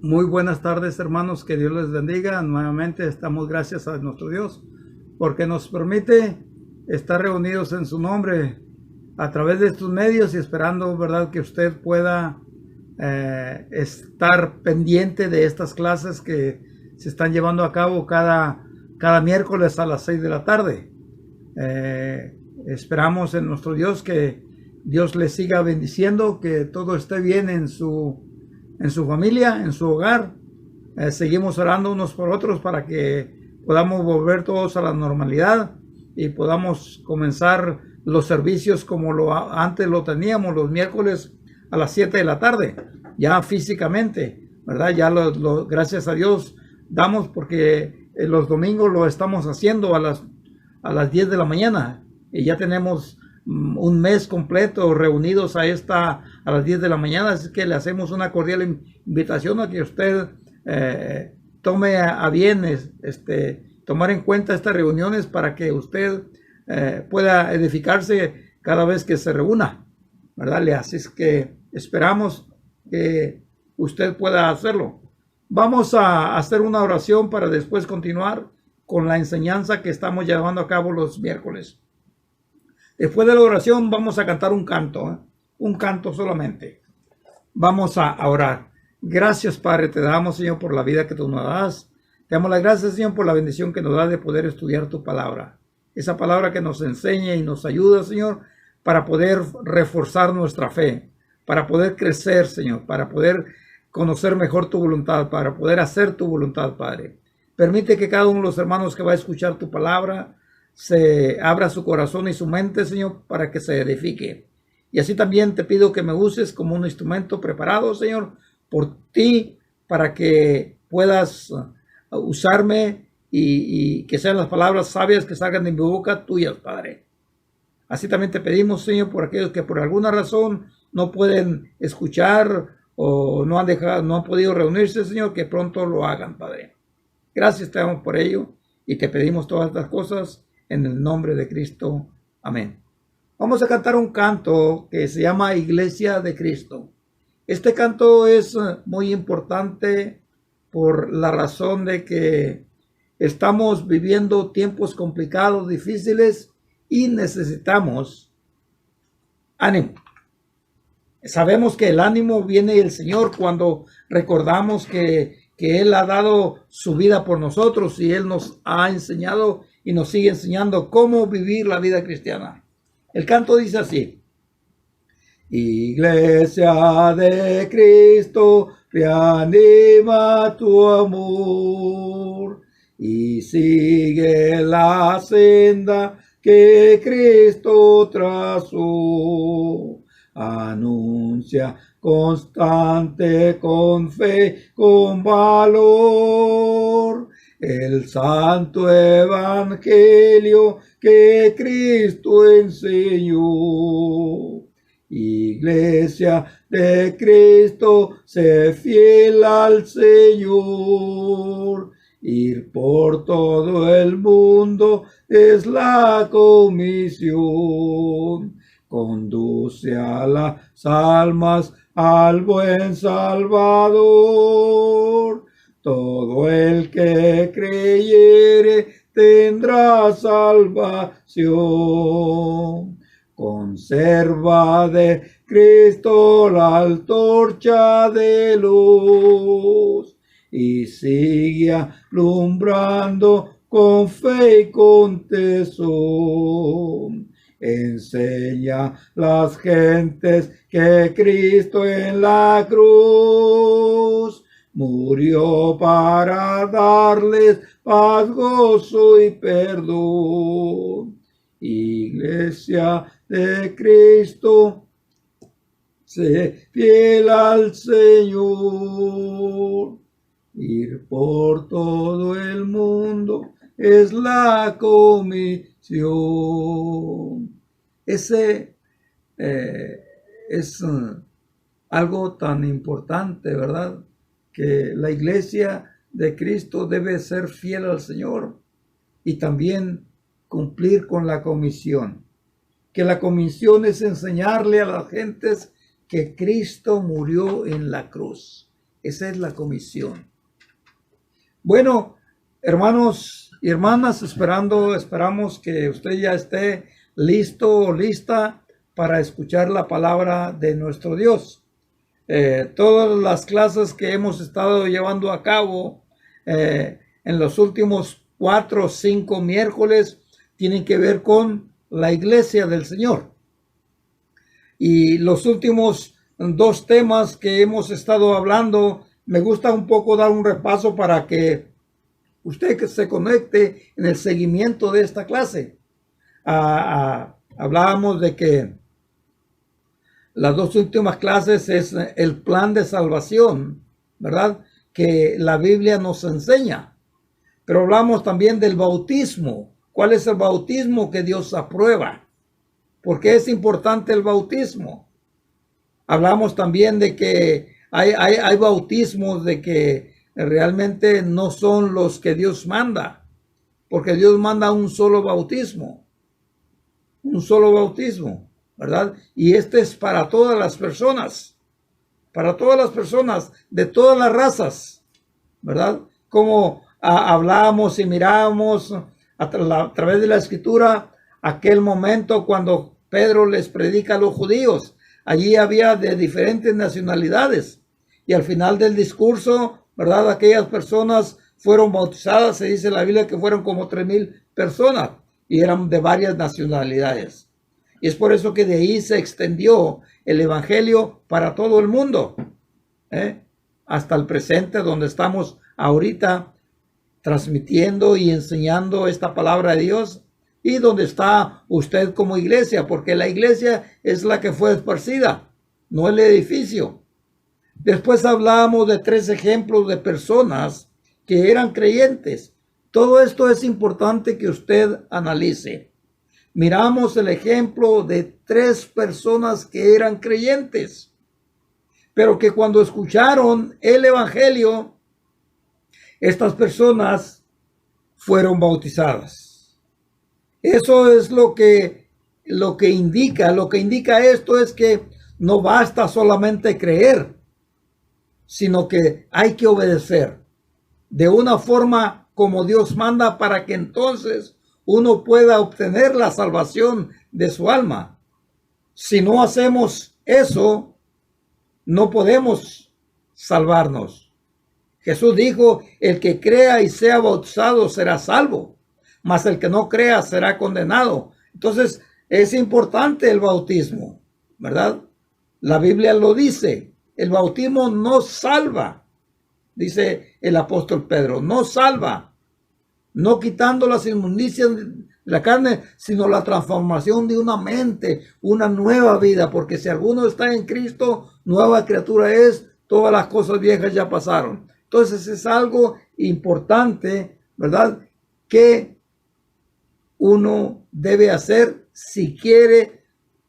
Muy buenas tardes, hermanos, que Dios les bendiga. Nuevamente estamos gracias a nuestro Dios porque nos permite estar reunidos en su nombre a través de estos medios y esperando, ¿verdad?, que usted pueda estar pendiente de estas clases que se están llevando a cabo cada miércoles a las 6 de la tarde. Esperamos en nuestro Dios que Dios le siga bendiciendo, que todo esté bien en su familia, en su hogar. Seguimos orando unos por otros para que podamos volver todos a la normalidad y podamos comenzar los servicios como antes lo teníamos, los miércoles a las 7 de la tarde, ya físicamente, ¿verdad? Ya gracias a Dios damos, porque los domingos lo estamos haciendo a las 10 de la mañana y ya tenemos un mes completo reunidos a las 10 de la mañana, así que le hacemos una cordial invitación a que usted tome a bien tomar en cuenta estas reuniones para que usted pueda edificarse cada vez que se reúna, ¿verdad? Así es que esperamos que usted pueda hacerlo. Vamos a hacer una oración para después continuar con la enseñanza que estamos llevando a cabo los miércoles. Después de la oración vamos a cantar un canto solamente. Vamos a orar. Gracias, Padre, te damos, Señor, por la vida que tú nos das. Te damos las gracias, Señor, por la bendición que nos da de poder estudiar tu palabra. Esa palabra que nos enseña y nos ayuda, Señor, para poder reforzar nuestra fe, para poder crecer, Señor, para poder conocer mejor tu voluntad, para poder hacer tu voluntad, Padre. Permite que cada uno de los hermanos que va a escuchar tu palabra se abra su corazón y su mente, Señor, para que se edifique. Y así también te pido que me uses como un instrumento preparado, Señor, por ti, para que puedas usarme y que sean las palabras sabias que salgan de mi boca tuyas, Padre. Así también te pedimos, Señor, por aquellos que por alguna razón no pueden escuchar o no han podido reunirse, Señor, que pronto lo hagan, Padre. Gracias te damos por ello y te pedimos todas estas cosas en el nombre de Cristo. Amén. Vamos a cantar un canto que se llama Iglesia de Cristo. Este canto es muy importante por la razón de que estamos viviendo tiempos complicados, difíciles y necesitamos ánimo. Sabemos que el ánimo viene del Señor cuando recordamos que Él ha dado su vida por nosotros y Él nos ha enseñado y nos sigue enseñando cómo vivir la vida cristiana. El canto dice así: Iglesia de Cristo, reanima tu amor y sigue la senda que Cristo trazó. Anuncia constante con fe, con valor, el santo evangelio que Cristo enseñó. Iglesia de Cristo, sé fiel al Señor. Ir por todo el mundo es la comisión. Conduce a las almas al buen Salvador. Todo el que creyere tendrá salvación. Conserva de Cristo la antorcha de luz y sigue alumbrando con fe y con tesón. Enseña a las gentes que Cristo en la cruz murió para darles paz, gozo y perdón. Iglesia de Cristo, sé fiel al Señor. Ir por todo el mundo es la comisión. Ese es algo tan importante, ¿verdad? Que la iglesia de Cristo debe ser fiel al Señor y también cumplir con la comisión. Que la comisión es enseñarle a las gentes que Cristo murió en la cruz, Esa es la comisión. Bueno, hermanos y hermanas, esperamos que usted ya esté listo o lista para escuchar la palabra de nuestro Dios. Todas las clases que hemos estado llevando a cabo en los últimos 4 o 5 miércoles tienen que ver con la iglesia del Señor. Y los últimos 2 temas que hemos estado hablando, me gusta un poco dar un repaso para que usted que se conecte en el seguimiento de esta clase. Hablábamos de que las 2 últimas clases es el plan de salvación, ¿verdad? Que la Biblia nos enseña. Pero hablamos también del bautismo. ¿Cuál es el bautismo que Dios aprueba? ¿Por qué es importante el bautismo? Hablamos también de que hay bautismos de que realmente no son los que Dios manda, porque Dios manda un solo bautismo, ¿verdad? Y este es para todas las personas de todas las razas, ¿verdad? Como hablamos y miramos a través de la escritura aquel momento cuando Pedro les predica a los judíos. Allí había de diferentes nacionalidades y al final del discurso, ¿verdad? Aquellas personas fueron bautizadas. Se dice en la Biblia que fueron como 3,000 personas y eran de varias nacionalidades. Y es por eso que de ahí se extendió el evangelio para todo el mundo, hasta el presente, donde estamos ahorita transmitiendo y enseñando esta palabra de Dios, y donde está usted como iglesia, porque la iglesia es la que fue esparcida, no el edificio. Después hablamos de 3 ejemplos de personas que eran creyentes. Todo esto es importante que usted analice. Miramos el ejemplo de 3 personas que eran creyentes, pero que cuando escucharon el evangelio, estas personas fueron bautizadas. Eso es lo que indica esto es que no basta solamente creer, sino que hay que obedecer de una forma como Dios manda para que entonces uno pueda obtener la salvación de su alma. Si no hacemos eso, no podemos salvarnos. Jesús dijo, el que crea y sea bautizado será salvo, mas el que no crea será condenado. Entonces es importante el bautismo, ¿verdad? La Biblia lo dice, el bautismo no salva, dice el apóstol Pedro, no salva, no quitando las inmundicias de la carne, sino la transformación de una mente, una nueva vida, porque si alguno está en Cristo, nueva criatura es, todas las cosas viejas ya pasaron. Entonces es algo importante, ¿verdad?, que uno debe hacer si quiere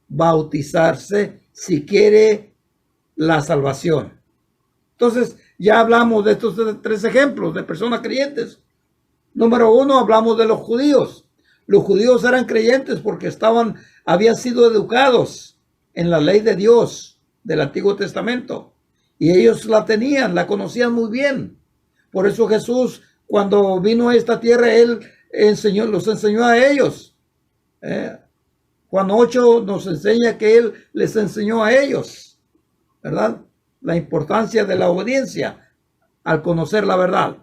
bautizarse, si quiere la salvación. Entonces ya hablamos de estos 3 ejemplos de personas creyentes. Número 1, hablamos de los judíos. Los judíos eran creyentes porque habían sido educados en la ley de Dios del Antiguo Testamento. Y ellos la tenían, la conocían muy bien. Por eso Jesús, cuando vino a esta tierra, Él los enseñó a ellos. Juan 8 nos enseña que Él les enseñó a ellos, ¿verdad? La importancia de la obediencia al conocer la verdad,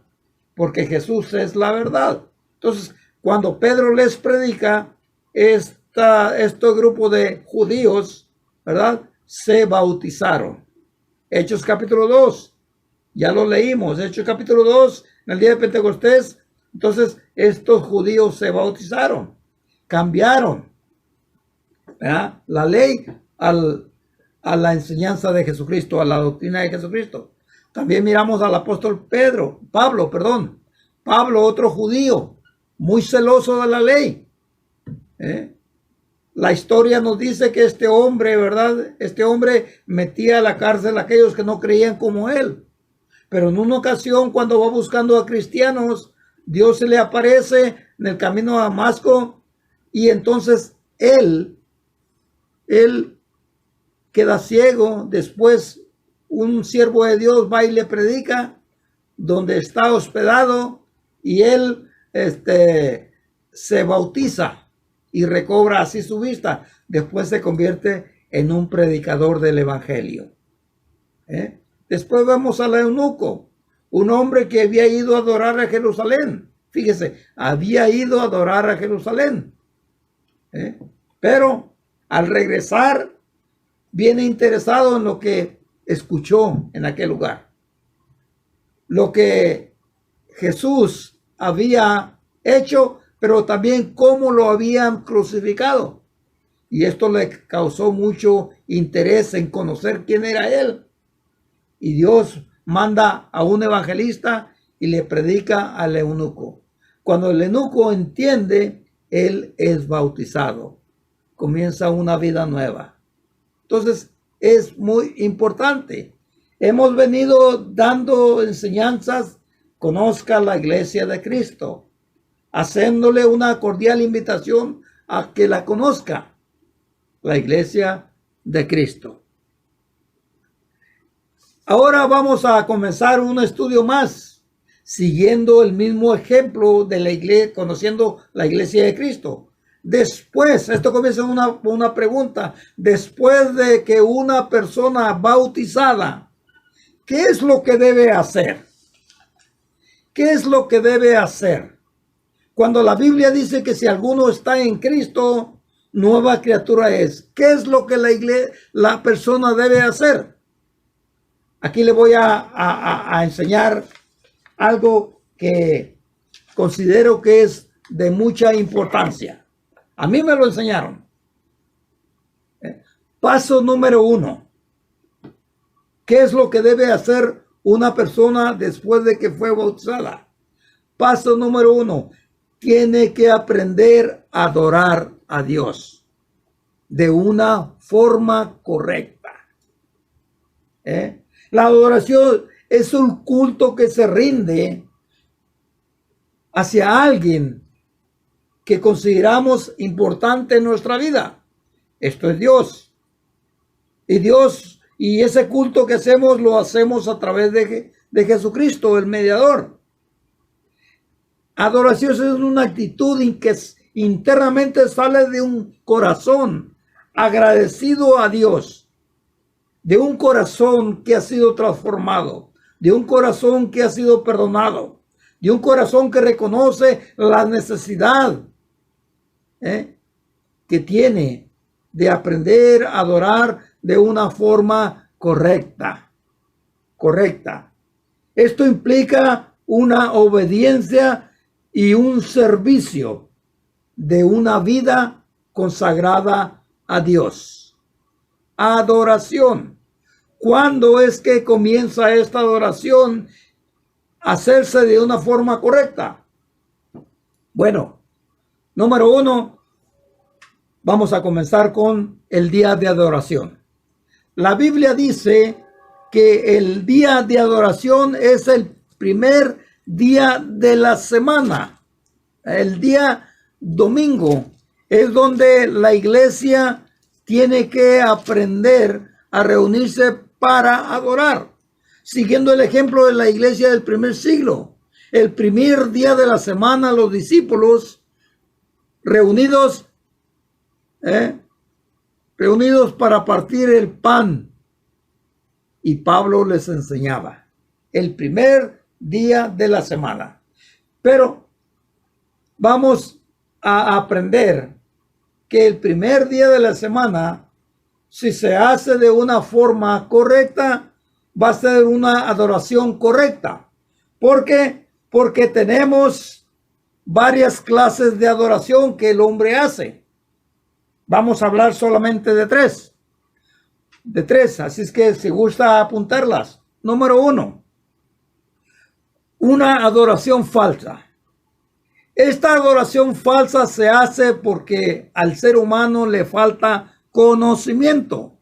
porque Jesús es la verdad. Entonces, cuando Pedro les predica, este grupo de judíos, ¿verdad?, se bautizaron. Hechos capítulo 2, ya lo leímos, Hechos capítulo 2, en el día de Pentecostés. Entonces, estos judíos se bautizaron, cambiaron, ¿verdad?, la ley a la enseñanza de Jesucristo, a la doctrina de Jesucristo. También miramos al apóstol Pablo, otro judío, muy celoso de la ley. La historia nos dice que este hombre, ¿verdad?, este hombre metía a la cárcel a aquellos que no creían como él. Pero en una ocasión, cuando va buscando a cristianos, Dios se le aparece en el camino a Damasco y entonces él queda ciego. Después un siervo de Dios va y le predica donde está hospedado, y él se bautiza y recobra así su vista. Después se convierte en un predicador del evangelio. Después vemos al eunuco, un hombre que había ido a adorar a Jerusalén. Fíjese, había ido a adorar a Jerusalén. Pero al regresar, viene interesado en lo que escuchó en aquel lugar. Lo que Jesús había hecho, pero también cómo lo habían crucificado. Y esto le causó mucho interés en conocer quién era él. Y Dios manda a un evangelista y le predica al eunuco. Cuando el eunuco entiende, él es bautizado. Comienza una vida nueva. Entonces, es muy importante. Hemos venido dando enseñanzas. Conozca la iglesia de Cristo, haciéndole una cordial invitación a que la conozca, la iglesia de Cristo. Ahora vamos a comenzar un estudio más, siguiendo el mismo ejemplo de la iglesia, conociendo la iglesia de Cristo. Después, esto comienza una pregunta, después de que una persona bautizada, ¿qué es lo que debe hacer? ¿Qué es lo que debe hacer? Cuando la Biblia dice que si alguno está en Cristo, nueva criatura es. ¿Qué es lo que la persona debe hacer? Aquí le voy a enseñar algo que considero que es de mucha importancia. A mí me lo enseñaron. Paso número 1. ¿Qué es lo que debe hacer una persona después de que fue bautizada? Paso número 1. Tiene que aprender a adorar a Dios de una forma correcta. La adoración es un culto que se rinde hacia alguien que consideramos importante en nuestra vida. Esto es Dios. Y ese culto que hacemos, lo hacemos a través de Jesucristo, el mediador. Adoración es una actitud en que internamente sale de un corazón agradecido a Dios, de un corazón que ha sido transformado, de un corazón que ha sido perdonado, de un corazón que reconoce la necesidad que tiene de aprender a adorar de una forma correcta. Esto implica una obediencia y un servicio de una vida consagrada a Dios. Adoración. ¿Cuándo es que comienza esta adoración a hacerse de una forma correcta? Bueno, número 1, vamos a comenzar con el día de adoración. La Biblia dice que el día de adoración es el primer día de la semana. El día domingo es donde la iglesia tiene que aprender a reunirse para adorar, siguiendo el ejemplo de la iglesia del primer siglo. El primer día de la semana, los discípulos reunidos para partir el pan, y Pablo les enseñaba el primer día de la semana. Pero vamos a aprender que el primer día de la semana, si se hace de una forma correcta, va a ser una adoración correcta. ¿Por qué? Porque tenemos varias clases de adoración que el hombre hace. Vamos a hablar solamente de tres. Así es que si gusta apuntarlas. Número 1. Una adoración falsa. Esta adoración falsa se hace porque al ser humano le falta conocimiento.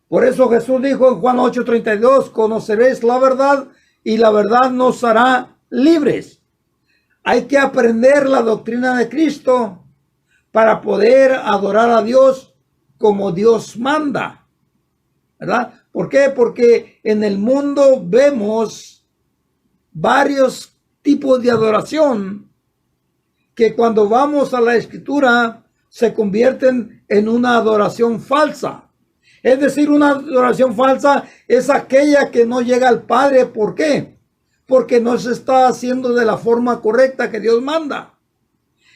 Por eso Jesús dijo en Juan 8:32, conoceréis la verdad y la verdad nos hará libres. Hay que aprender la doctrina de Cristo para poder adorar a Dios como Dios manda. ¿verdad? ¿Por qué? Porque en el mundo vemos varios tipos de adoración que cuando vamos a la Escritura se convierten en una adoración falsa. Es decir, una adoración falsa es aquella que no llega al Padre. ¿Por qué? Porque no se está haciendo de la forma correcta que Dios manda.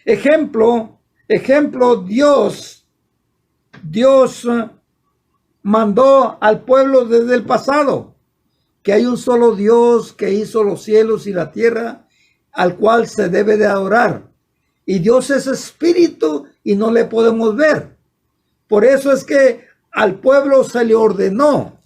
Ejemplo, Dios mandó al pueblo desde el pasado que hay un solo Dios que hizo los cielos y la tierra, al cual se debe de adorar. Y Dios es espíritu y no le podemos ver. Por eso es que al pueblo se le ordenó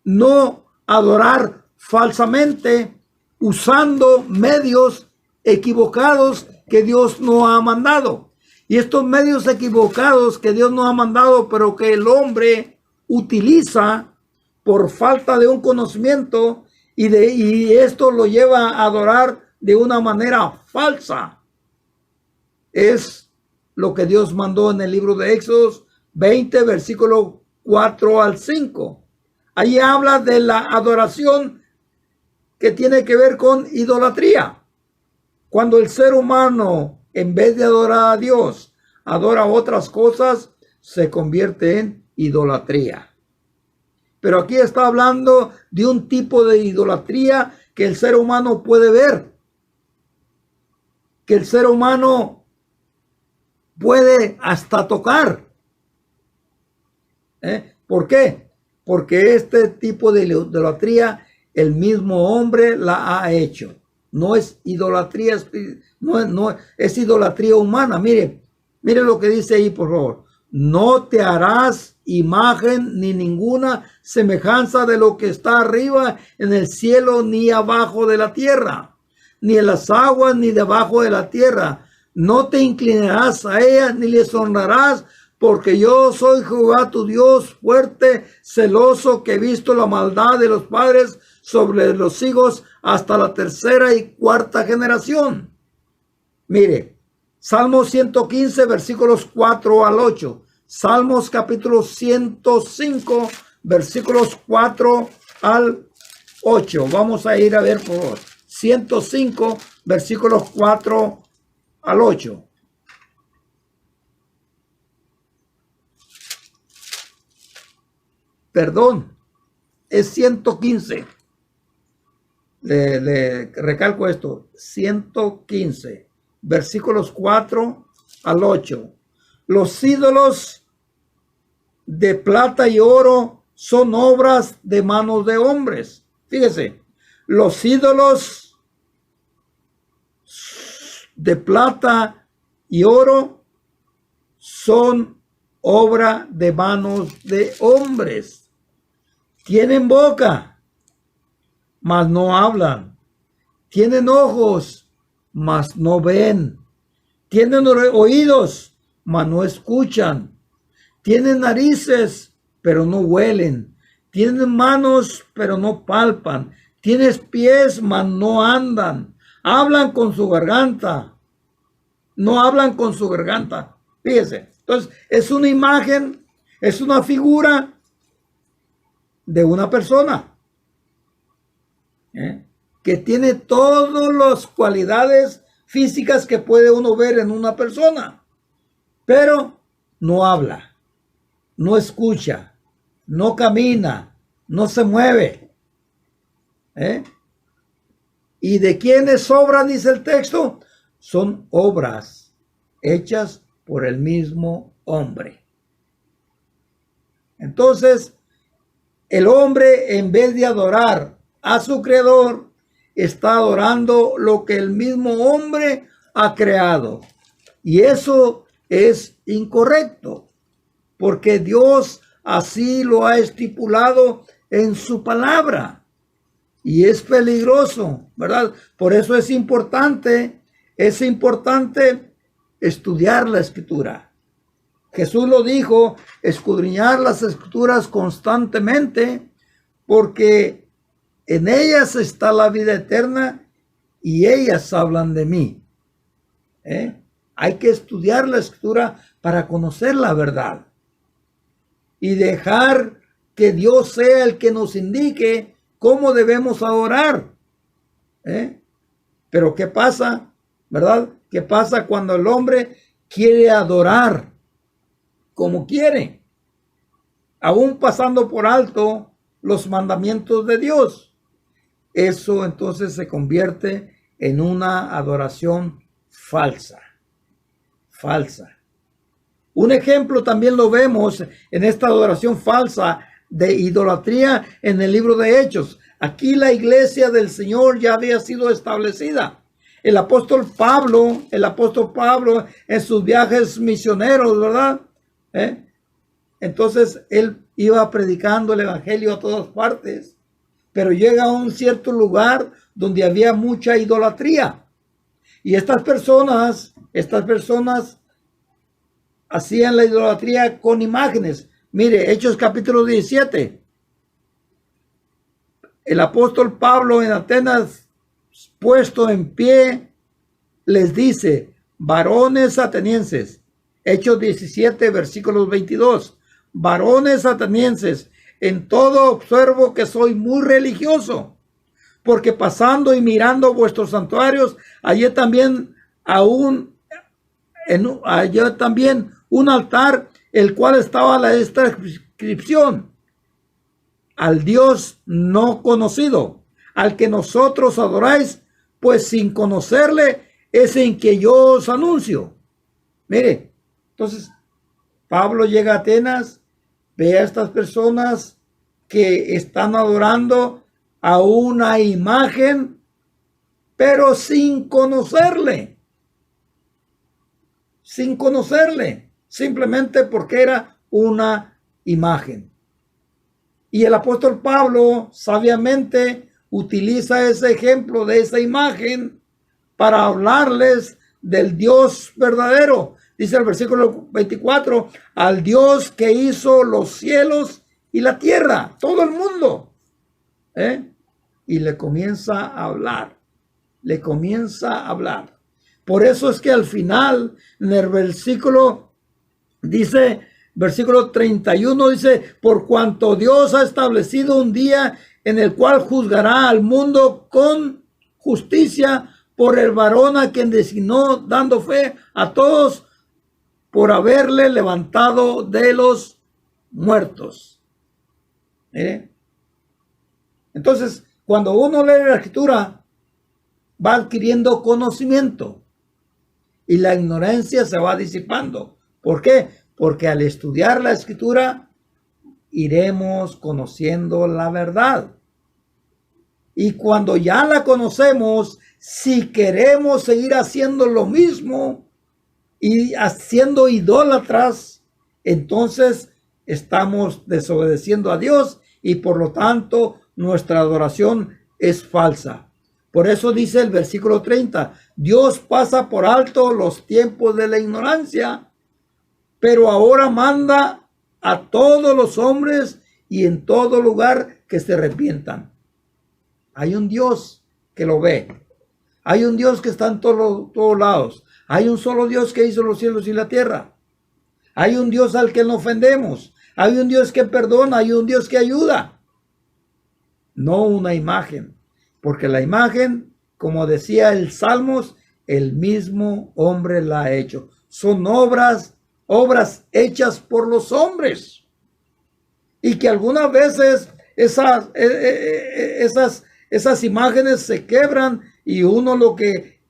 no adorar falsamente usando medios equivocados que Dios no ha mandado. Y estos medios equivocados que Dios no ha mandado, pero que el hombre utiliza por falta de un conocimiento y esto lo lleva a adorar de una manera falsa. Es lo que Dios mandó en el libro de Éxodo 20, versículo 4 al 5. Ahí habla de la adoración que tiene que ver con idolatría. Cuando el ser humano, en vez de adorar a Dios, adora otras cosas, se convierte en idolatría. Pero aquí está hablando de un tipo de idolatría que el ser humano puede ver, que el ser humano puede hasta tocar. ¿Por qué? Porque este tipo de idolatría el mismo hombre la ha hecho. No es idolatría, no es idolatría humana. Mire lo que dice ahí, por favor. No te harás imagen ni ninguna semejanza de lo que está arriba en el cielo, ni abajo de la tierra, ni en las aguas, ni debajo de la tierra. No te inclinarás a ellas, ni les honrarás, porque yo soy Jehová tu Dios, fuerte, celoso, que he visto la maldad de los padres sobre los hijos hasta la tercera y cuarta generación. Mire, Salmos 115, versículos 4 al 8. Salmos capítulo 105, versículos 4 al 8. Vamos a ir a ver, por favor. 105, versículos 4 al 8. Perdón, es 115. Le recalco esto. 115. Versículos 4 al 8. Los ídolos de plata y oro son obras de manos de hombres. Fíjese, los ídolos de plata y oro son obra de manos de hombres. Tienen boca, mas no hablan. Tienen ojos, mas no ven. Tienen oídos, mas no escuchan. Tienen narices, pero no huelen. Tienen manos, pero no palpan. Tienen pies, mas no andan. Hablan con su garganta. No hablan con su garganta. Fíjese. Entonces, es una imagen, es una figura de una persona. Que tiene todas las cualidades físicas que puede uno ver en una persona, pero no habla, no escucha, no camina, no se mueve. ¿Y de quiénes obran, dice el texto? Son obras hechas por el mismo hombre. Entonces, el hombre, en vez de adorar a su creador, está adorando lo que el mismo hombre ha creado. Y eso es incorrecto, porque Dios así lo ha estipulado en su palabra. Y es peligroso, ¿verdad? Por eso es importante estudiar la Escritura. Jesús lo dijo, escudriñar las Escrituras constantemente, porque en ellas está la vida eterna y ellas hablan de mí. Hay que estudiar la Escritura para conocer la verdad y dejar que Dios sea el que nos indique cómo debemos adorar. Pero ¿qué pasa? ¿Verdad? ¿Qué pasa cuando el hombre quiere adorar como quiere? Aún pasando por alto los mandamientos de Dios. Eso entonces se convierte en una adoración falsa. Falsa. Un ejemplo también lo vemos en esta adoración falsa de idolatría en el libro de Hechos. Aquí la iglesia del Señor ya había sido establecida. El apóstol Pablo en sus viajes misioneros, ¿verdad? Entonces él iba predicando el evangelio a todas partes, pero llega a un cierto lugar donde había mucha idolatría. Y estas personas hacían la idolatría con imágenes. Mire, Hechos capítulo 17. El apóstol Pablo en Atenas, puesto en pie, les dice: varones atenienses. Hechos 17, versículos 22. Varones atenienses, en todo observo que soy muy religioso, porque pasando y mirando vuestros santuarios, hallé también un altar, el cual estaba esta inscripción: al Dios no conocido, al que nosotros adoráis, pues sin conocerle es en que yo os anuncio. Mire, entonces Pablo llega a Atenas, ve a estas personas que están adorando a una imagen, pero sin conocerle, simplemente porque era una imagen. Y el apóstol Pablo sabiamente utiliza ese ejemplo de esa imagen para hablarles del Dios verdadero. Dice el versículo 24, al Dios que hizo los cielos y la tierra, todo el mundo. Y le comienza a hablar. Por eso es que al final, en el versículo 31 dice: por cuanto Dios ha establecido un día en el cual juzgará al mundo con justicia por el varón a quien designó, dando fe a todos por haberle levantado de los muertos. Entonces, cuando uno lee la escritura, va adquiriendo conocimiento y la ignorancia se va disipando. ¿Por qué? Porque al estudiar la escritura iremos conociendo la verdad. Y cuando ya la conocemos, si queremos seguir haciendo lo mismo y haciendo idólatras, entonces estamos desobedeciendo a Dios y por lo tanto nuestra adoración es falsa. Por eso dice el versículo 30, Dios pasa por alto los tiempos de la ignorancia, pero ahora manda a todos los hombres y en todo lugar que se arrepientan. Hay un Dios que lo ve. Hay un Dios que está en todos lados. Hay un solo Dios que hizo los cielos y la tierra. Hay un Dios al que no ofendemos. Hay un Dios que perdona. Hay un Dios que ayuda. No una imagen. Porque la imagen, como decía el Salmos, el mismo hombre la ha hecho. Son obras hechas por los hombres. Y que algunas veces esas imágenes se quebran y uno lo que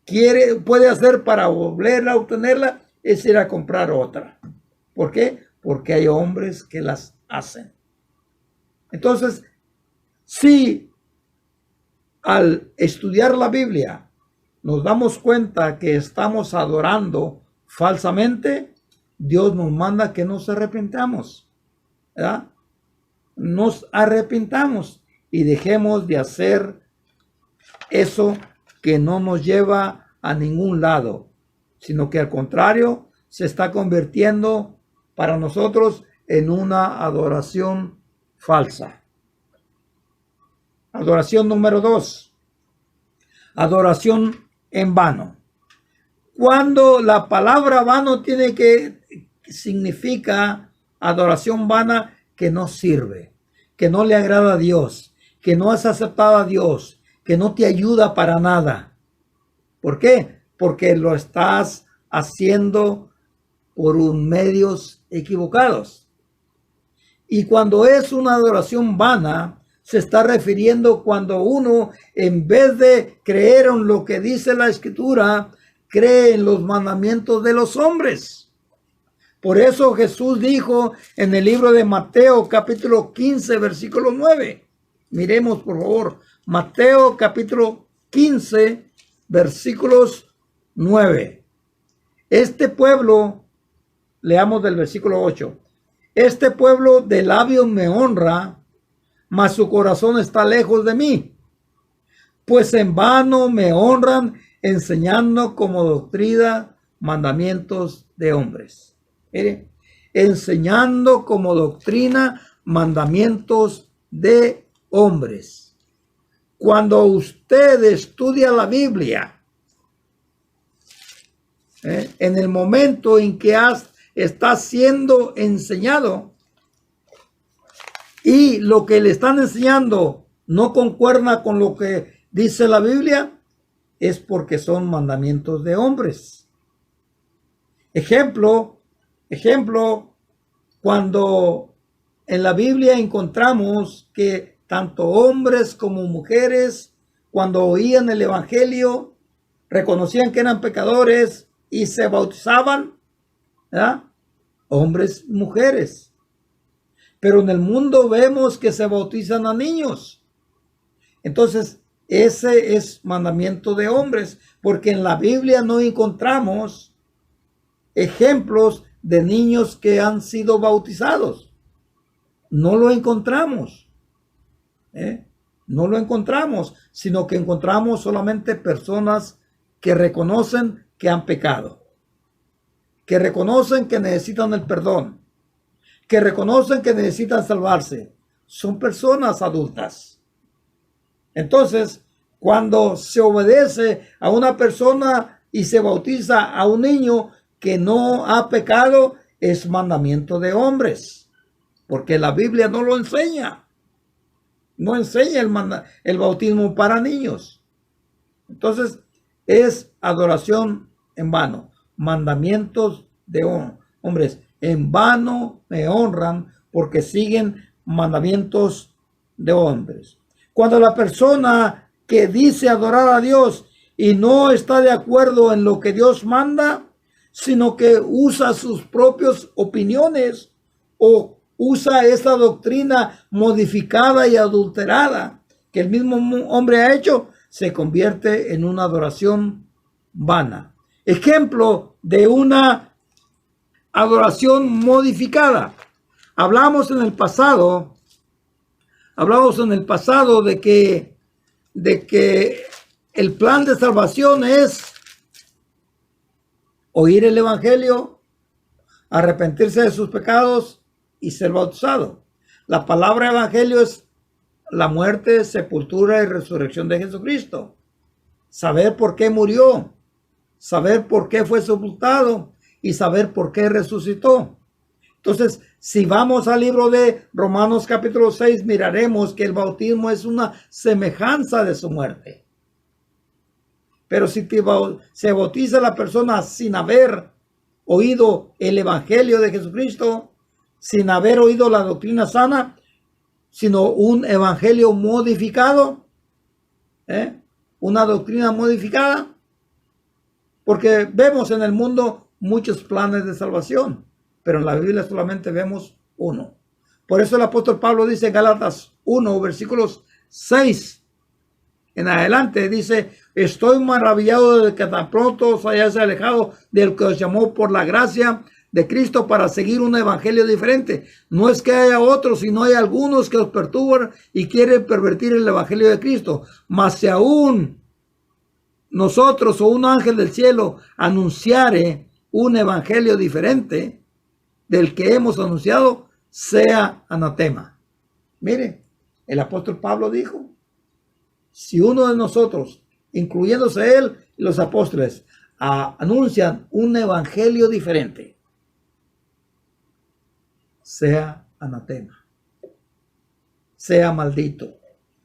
puede hacer para volver a obtenerla es ir a comprar otra. ¿Por qué? Porque hay hombres que las hacen. Entonces, si al estudiar la Biblia nos damos cuenta que estamos adorando falsamente, Dios nos manda que nos arrepintamos, ¿verdad? Nos arrepintamos y dejemos de hacer eso que no nos lleva a ningún lado, sino que al contrario se está convirtiendo para nosotros en una adoración falsa. Adoración número 2. Adoración en vano. Cuando la palabra vano significa adoración vana que no sirve, que no le agrada a Dios, que no has aceptado a Dios, que no te ayuda para nada. ¿Por qué? Porque lo estás haciendo por medios equivocados. Y cuando es una adoración vana, se está refiriendo cuando uno, en vez de creer en lo que dice la Escritura, cree en los mandamientos de los hombres. Por eso Jesús dijo en el libro de Mateo capítulo 15 versículo 9. Miremos por favor, Mateo capítulo 15 versículos 9. Este pueblo, leamos del versículo 8. Este pueblo de labios me honra, mas su corazón está lejos de mí. Pues en vano me honran enseñando como doctrina mandamientos de hombres. Mire, enseñando como doctrina mandamientos de hombres. Cuando usted estudia la Biblia, en el momento en que está siendo enseñado y lo que le están enseñando no concuerda con lo que dice la Biblia, es porque son mandamientos de hombres. Ejemplo, cuando en la Biblia encontramos que tanto hombres como mujeres, cuando oían el evangelio, reconocían que eran pecadores y se bautizaban, ¿verdad? Hombres y mujeres. Pero en el mundo vemos que se bautizan a niños. Entonces, ese es mandamiento de hombres, porque en la Biblia no encontramos ejemplos de niños que han sido bautizados. No lo encontramos. No lo encontramos, sino que encontramos solamente personas que reconocen que han pecado, que reconocen que necesitan el perdón, que reconocen que necesitan salvarse. Son personas adultas. Entonces, cuando se obedece a una persona y se bautiza a un niño que no ha pecado, es mandamiento de hombres, porque la Biblia no lo enseña. No enseña el bautismo para niños. Entonces, es adoración en vano. Mandamientos de hombres. En vano me honran porque siguen mandamientos de hombres. Cuando la persona que dice adorar a Dios y no está de acuerdo en lo que Dios manda, sino que usa sus propias opiniones o usa esa doctrina modificada y adulterada que el mismo hombre ha hecho, se convierte en una adoración vana. Ejemplo de una adoración modificada. Hablamos en el pasado de que el plan de salvación es oír el evangelio, arrepentirse de sus pecados y ser bautizado. La palabra evangelio es la muerte, sepultura y resurrección de Jesucristo. Saber por qué murió, saber por qué fue sepultado y saber por qué resucitó. Entonces, si vamos al libro de Romanos capítulo 6, miraremos que el bautismo es una semejanza de su muerte. Pero si se bautiza la persona sin haber oído el evangelio de Jesucristo, sin haber oído la doctrina sana, sino un evangelio modificado, una doctrina modificada, porque vemos en el mundo muchos planes de salvación, pero en la Biblia solamente vemos uno. Por eso el apóstol Pablo dice en Gálatas 1, versículos 6 en adelante, dice: estoy maravillado de que tan pronto os hayáis alejado del que os llamó por la gracia de Cristo para seguir un evangelio diferente. No es que haya otros, sino hay algunos que os perturban y quieren pervertir el evangelio de Cristo. Mas si aún nosotros o un ángel del cielo anunciare un evangelio diferente del que hemos anunciado, sea anatema. Mire, el apóstol Pablo dijo: si uno de nosotros, incluyéndose él y los apóstoles, anuncian un evangelio diferente, sea anatema. sea maldito.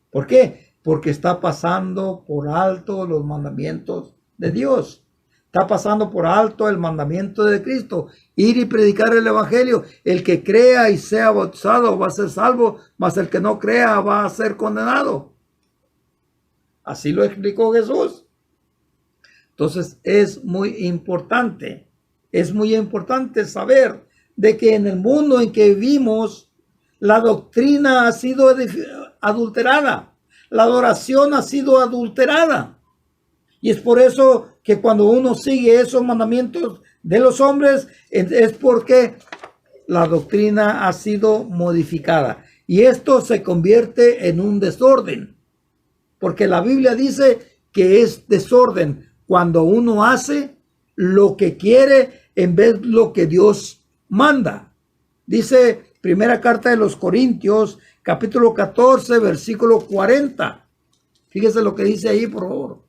¿Por qué? Porque está pasando por alto los mandamientos de Dios. Está pasando por alto el mandamiento de Cristo. Ir y predicar el evangelio. El que crea y sea bautizado va a ser salvo, mas el que no crea va a ser condenado. Así lo explicó Jesús. Entonces es muy importante saber de que en el mundo en que vivimos, la doctrina ha sido adulterada. La adoración ha sido adulterada. Y es por eso que cuando uno sigue esos mandamientos de los hombres, es porque la doctrina ha sido modificada. Y esto se convierte en un desorden. Porque la Biblia dice que es desorden cuando uno hace lo que quiere en vez de lo que Dios manda. Dice primera carta de los Corintios, capítulo 14, versículo 40. Fíjese lo que dice ahí, por favor.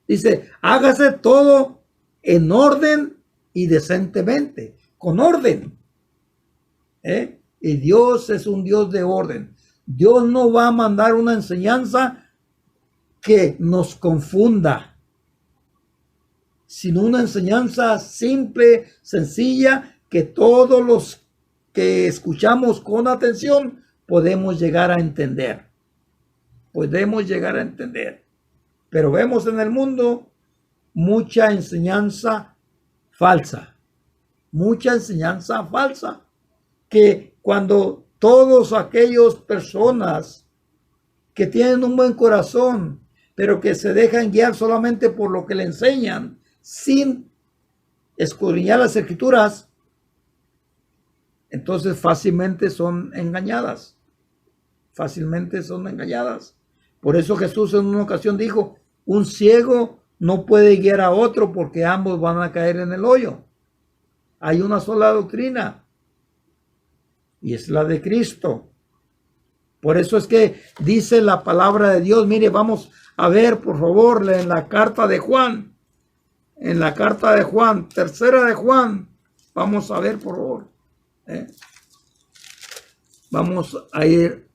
Dice, hágase todo en orden y decentemente, con orden. Y Dios es un Dios de orden. Dios no va a mandar una enseñanza que nos confunda, sino una enseñanza simple, sencilla, que todos los que escuchamos con atención podemos llegar a entender. Podemos llegar a entender. Pero vemos en el mundo mucha enseñanza falsa. Mucha enseñanza falsa. Que cuando todos aquellos personas que tienen un buen corazón, pero que se dejan guiar solamente por lo que le enseñan, sin escudriñar las escrituras, entonces fácilmente son engañadas. Fácilmente son engañadas. Por eso Jesús en una ocasión dijo, un ciego no puede guiar a otro porque ambos van a caer en el hoyo. Hay una sola doctrina y es la de Cristo. Por eso es que dice la palabra de Dios. Mire, vamos a ver, por favor, en la carta de Juan. En la carta de Juan, tercera de Juan. Vamos a ver, por favor. Vamos a ir.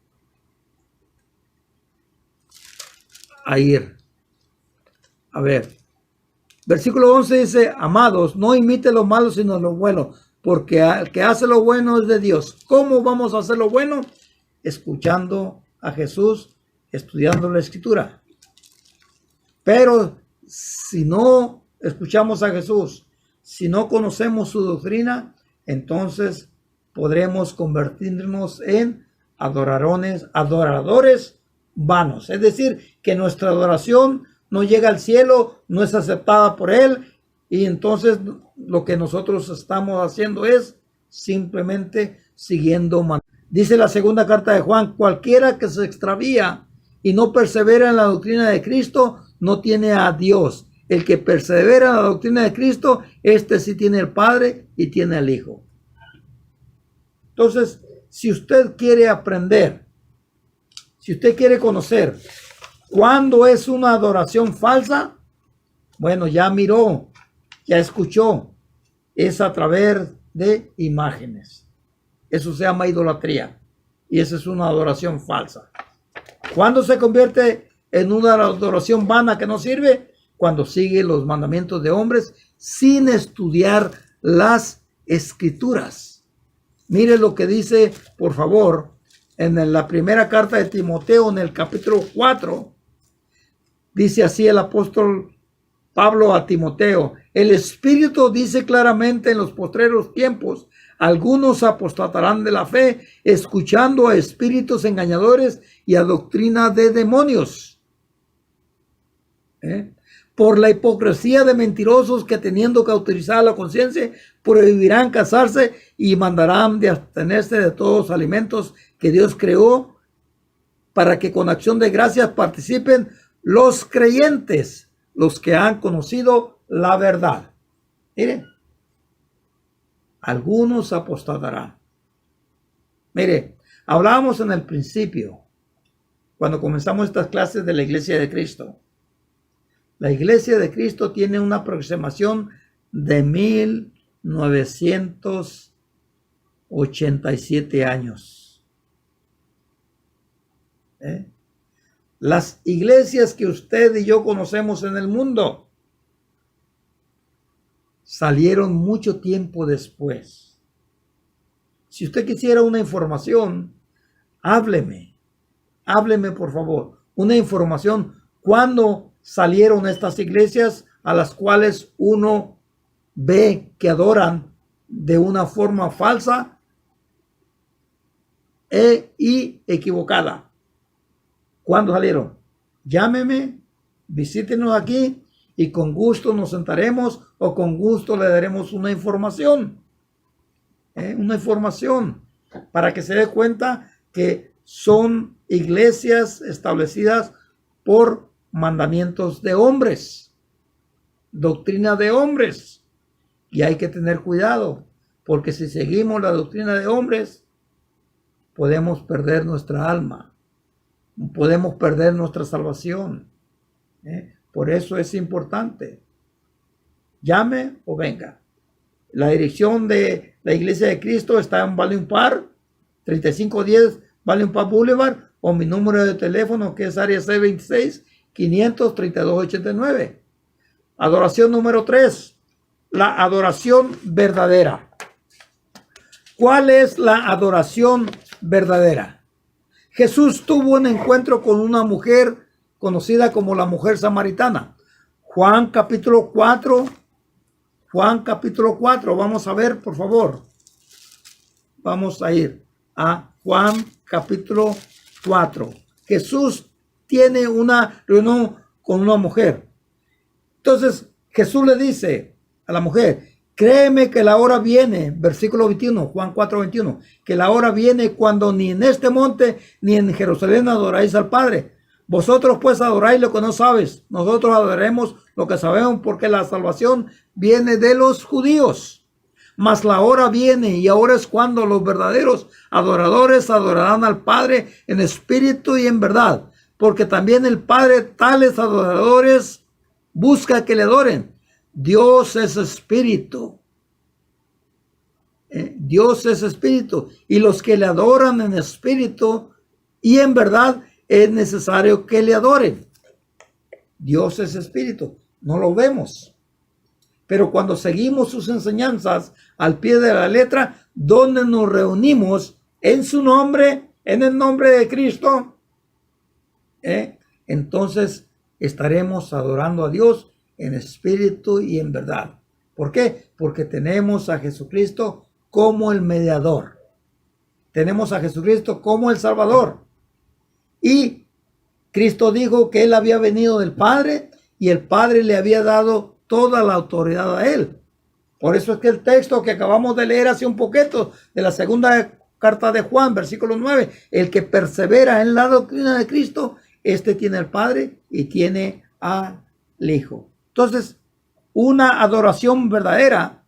A ver. Versículo 11 dice, amados, no imite lo malo, sino lo bueno, porque el que hace lo bueno es de Dios. ¿Cómo vamos a hacer lo bueno? Escuchando a Jesús, estudiando la Escritura. Pero si no escuchamos a Jesús, si no conocemos su doctrina, entonces podremos convertirnos en adoradores vanos. Es decir, que nuestra adoración no llega al cielo, no es aceptada por Él, y entonces lo que nosotros estamos haciendo es simplemente siguiendo mandamientos. Dice la segunda carta de Juan, cualquiera que se extravía y no persevera en la doctrina de Cristo, no tiene a Dios. El que persevera en la doctrina de Cristo, este sí tiene el Padre y tiene al Hijo. Entonces, si usted quiere aprender, si usted quiere conocer cuándo es una adoración falsa, bueno, ya miró, ya escuchó, es a través de imágenes. Eso se llama idolatría y esa es una adoración falsa. ¿Cuándo se convierte en una adoración vana que no sirve? Cuando sigue los mandamientos de hombres sin estudiar las escrituras. Mire lo que dice, por favor, en la primera carta de Timoteo, en el capítulo 4, dice así el apóstol Pablo a Timoteo, el Espíritu dice claramente en los postreros tiempos, algunos apostatarán de la fe, escuchando a espíritus engañadores y a doctrina de demonios. Por la hipocresía de mentirosos que teniendo cauterizada la conciencia, prohibirán casarse y mandarán de abstenerse de todos los alimentos que Dios creó, para que con acción de gracias participen los creyentes, los que han conocido la verdad. Miren, algunos apostatarán. Mire, hablábamos en el principio, cuando comenzamos estas clases de la Iglesia de Cristo. La Iglesia de Cristo tiene una aproximación de 1987 años. ¿eh? Las iglesias que usted y yo conocemos en el mundo salieron mucho tiempo después. Si usted quisiera una información, hábleme por favor. Una información, ¿cuándo salieron estas iglesias a las cuales uno ve que adoran de una forma falsa y equivocada? ¿Cuándo salieron? Llámeme, visítenos aquí y con gusto nos sentaremos o con gusto le daremos una información. Una información para que se dé cuenta que son iglesias establecidas por mandamientos de hombres, doctrina de hombres. Y hay que tener cuidado, porque si seguimos la doctrina de hombres, podemos perder nuestra alma, podemos perder nuestra salvación. Por eso es importante. Llame o venga. La dirección de la Iglesia de Cristo está en Valley Park, 3510 Valley Park Boulevard, o mi número de teléfono que es área 626-532-89. Adoración número 3. La adoración verdadera. ¿Cuál es la adoración verdadera? Jesús tuvo un encuentro con una mujer conocida como la mujer samaritana. Juan capítulo 4. Vamos a ver, por favor. Vamos a ir a Juan capítulo 4. Jesús tiene una reunión con una mujer. Entonces Jesús le dice a la mujer: créeme que la hora viene, versículo 21, Juan 4:21, que la hora viene cuando ni en este monte ni en Jerusalén adoráis al Padre. Vosotros pues adoráis lo que no sabes, nosotros adoraremos lo que sabemos, porque la salvación viene de los judíos. Mas la hora viene, y ahora es cuando los verdaderos adoradores adorarán al Padre en espíritu y en verdad, porque también el Padre tales adoradores busca que le adoren. Dios es espíritu. Dios es espíritu, y los que le adoran en espíritu y en verdad es necesario que le adoren. Dios es espíritu, no lo vemos. Pero cuando seguimos sus enseñanzas al pie de la letra, donde nos reunimos en su nombre, en el nombre de Cristo, entonces estaremos adorando a Dios en espíritu y en verdad. ¿Por qué? Porque tenemos a Jesucristo como el mediador. Tenemos a Jesucristo como el Salvador. Y Cristo dijo que Él había venido del Padre y el Padre le había dado toda la autoridad a Él. Por eso es que el texto que acabamos de leer hace un poquito de la segunda carta de Juan, versículo 9, el que persevera en la doctrina de Cristo, este tiene al Padre y tiene al Hijo. Entonces, una adoración verdadera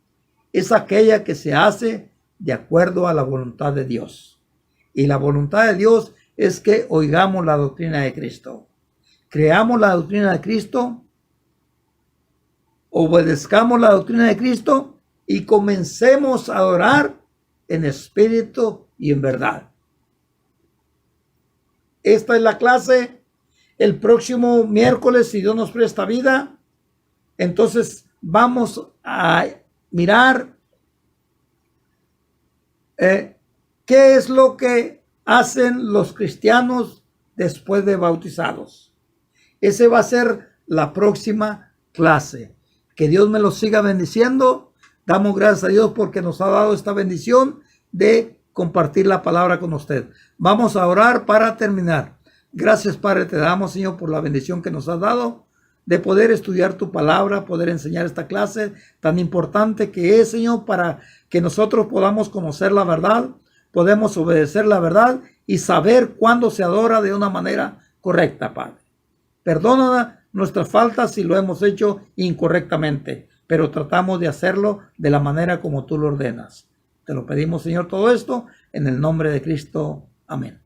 es aquella que se hace de acuerdo a la voluntad de Dios. Y la voluntad de Dios es que oigamos la doctrina de Cristo. Creamos la doctrina de Cristo, obedezcamos la doctrina de Cristo y comencemos a adorar en espíritu y en verdad. Esta es la clase. El próximo miércoles, si Dios nos presta vida, entonces vamos a mirar qué es lo que hacen los cristianos después de bautizados. Ese va a ser la próxima clase. Que Dios me los siga bendiciendo. Damos gracias a Dios porque nos ha dado esta bendición de compartir la palabra con usted. Vamos a orar para terminar. Gracias, Padre, te damos, Señor, por la bendición que nos has dado de poder estudiar tu palabra, poder enseñar esta clase tan importante que es, Señor, para que nosotros podamos conocer la verdad, podemos obedecer la verdad y saber cuándo se adora de una manera correcta, Padre. Perdona nuestras faltas si lo hemos hecho incorrectamente, pero tratamos de hacerlo de la manera como tú lo ordenas. Te lo pedimos, Señor, todo esto en el nombre de Cristo. Amén.